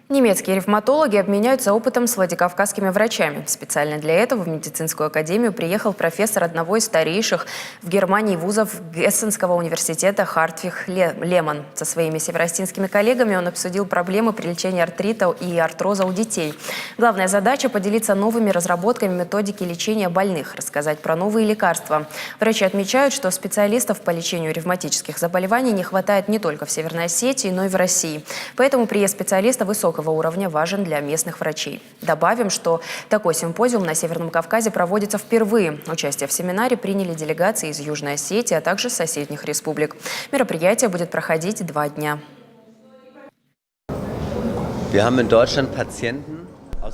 Немецкие ревматологи обменяются опытом с владикавказскими врачами. Специально для этого в медицинскую академию приехал профессор одного из старейших в Германии вузов Гессенского университета Хартвиг Леман. Со своими северостинскими коллегами он обсудил проблемы при лечении артрита и артроза у детей. Главная задача – поделиться новыми разработками методики лечения больных, рассказать про новые лекарства. Врачи отмечают, что специалистов по лечению ревматических заболеваний не хватает не только в Северной Осетии, но и в России. Поэтому приезд специалиста высокого уровня важен для местных врачей. Добавим, что такой симпозиум на Северном Кавказе проводится впервые. Участие в семинаре приняли делегации из Южной Осетии, а также соседних республик. Мероприятие будет проходить 2 дня.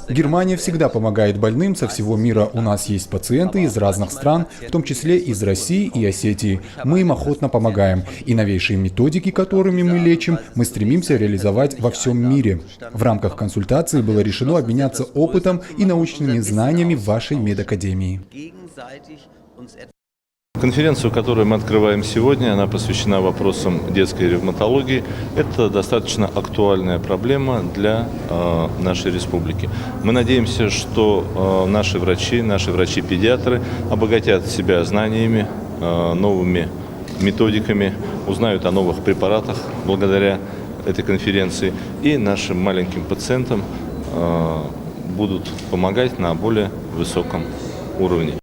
Германия всегда помогает больным со всего мира. У нас есть пациенты из разных стран, в том числе из России и Осетии. Мы им охотно помогаем. И новейшие методики, которыми мы лечим, мы стремимся реализовать во всем мире. В рамках консультации было решено обменяться опытом и научными знаниями в вашей медакадемии. Конференцию, которую мы открываем сегодня, она посвящена вопросам детской ревматологии. Это достаточно актуальная проблема для нашей республики. Мы надеемся, что наши врачи-педиатры обогатят себя знаниями, новыми методиками, узнают о новых препаратах благодаря этой конференции, и нашим маленьким пациентам будут помогать на более высоком уровне.